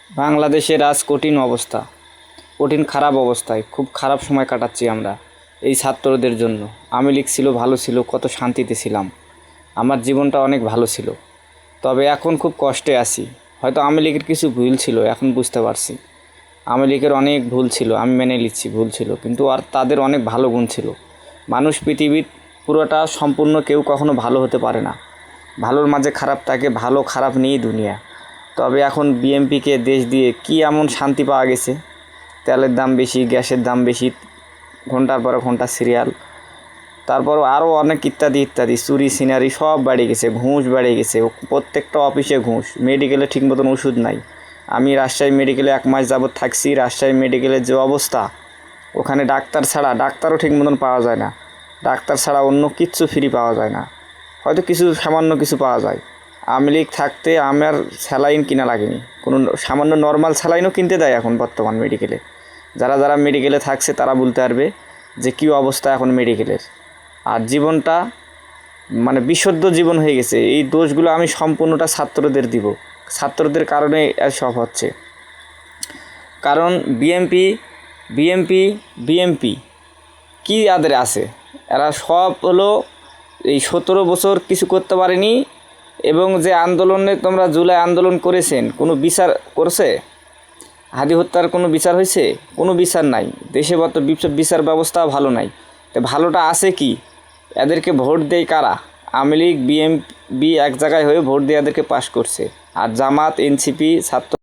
বাংলাদেশের আজ কঠিন অবস্থা, কঠিন খারাপ অবস্থায় খুব খারাপ সময় কাটাচ্ছি আমরা এই ছাত্রদের জন্য। আওয়ামী লীগ ছিল, ভালো ছিল, কত শান্তিতে ছিলাম, আমার জীবনটা অনেক ভালো ছিল। তবে এখন খুব কষ্টে আছি। হয়তো আওয়ামী লীগের কিছু ভুল ছিল, এখন বুঝতে পারছি আওয়ামী লীগের অনেক ভুল ছিল, আমি মেনে নিচ্ছি ভুল ছিল, কিন্তু আর তাদের অনেক ভালো গুণ ছিল। মানুষ পৃথিবীর পুরোটা সম্পূর্ণ কেউ কখনো ভালো হতে পারে না, ভালোর মাঝে খারাপ থাকে, ভালো খারাপ নিয়েই দুনিয়া। তবে এখন বিএমপিকে দেশ দিয়ে কি এমন শান্তি পাওয়া গেছে, তেলের দাম বেশি, গ্যাসের দাম বেশি, ঘন্টার পর ঘন্টা সিরিয়াল, তারপরও আরও অনেক ইত্যাদি ইত্যাদি, চুরি সিনারি সব বেড়ে গেছে, ঘুষ বেড়ে গেছে, প্রত্যেকটা অফিসে ঘুষ, মেডিকেলে ঠিক মতন ওষুধ নাই। আমি রাজশাহী মেডিকেলে 1 মাস যাবৎ থাকছি, রাজশাহী মেডিকেলের যে অবস্থা, ওখানে ডাক্তার ছাড়া, ডাক্তারও ঠিক মতন পাওয়া যায় না, ডাক্তার ছাড়া অন্য কিচ্ছু ফ্রি পাওয়া যায় না, হয়তো কিছু সামান্য কিছু পাওয়া যায়। আওয়ামী লীগ থাকতে আমার স্যালাইন কিনা লাগেনি, কোনো সামান্য নর্মাল স্যালাইনও কিনতে দেয় এখন বর্তমান মেডিকেলে। যারা যারা মেডিকেলে থাকছে তারা বলতে পারবে যে কী অবস্থা এখন মেডিকেলের। আর জীবনটা মানে বিশুদ্ধ জীবন হয়ে গেছে। এই দোষগুলো আমি সম্পূর্ণটা ছাত্রদের দিব, ছাত্রদের কারণে সব হচ্ছে। কারণ বিএমপি বিএমপি বিএমপি কী আদের আছে, এরা সব হলো এই 17 বছর কিছু করতে পারেনি। এবং যে আন্দোলনে তোমরা জুলাই আন্দোলন করেছেন, কোনো বিচার করছে? হাদি হত্যার কোনো বিচার হয়েছে? কোনো বিচার নাই। দেশে বিচার ব্যবস্থা ভালো নাই। তো ভালোটা আছে কি? এদেরকে ভোট দেয় কারা? আওয়ামী লীগ বিএমপি এক জায়গায় হয়ে ভোট দিয়ে এদেরকে পাশ করছে। আর জামাত, এনসিপি, ছাত্র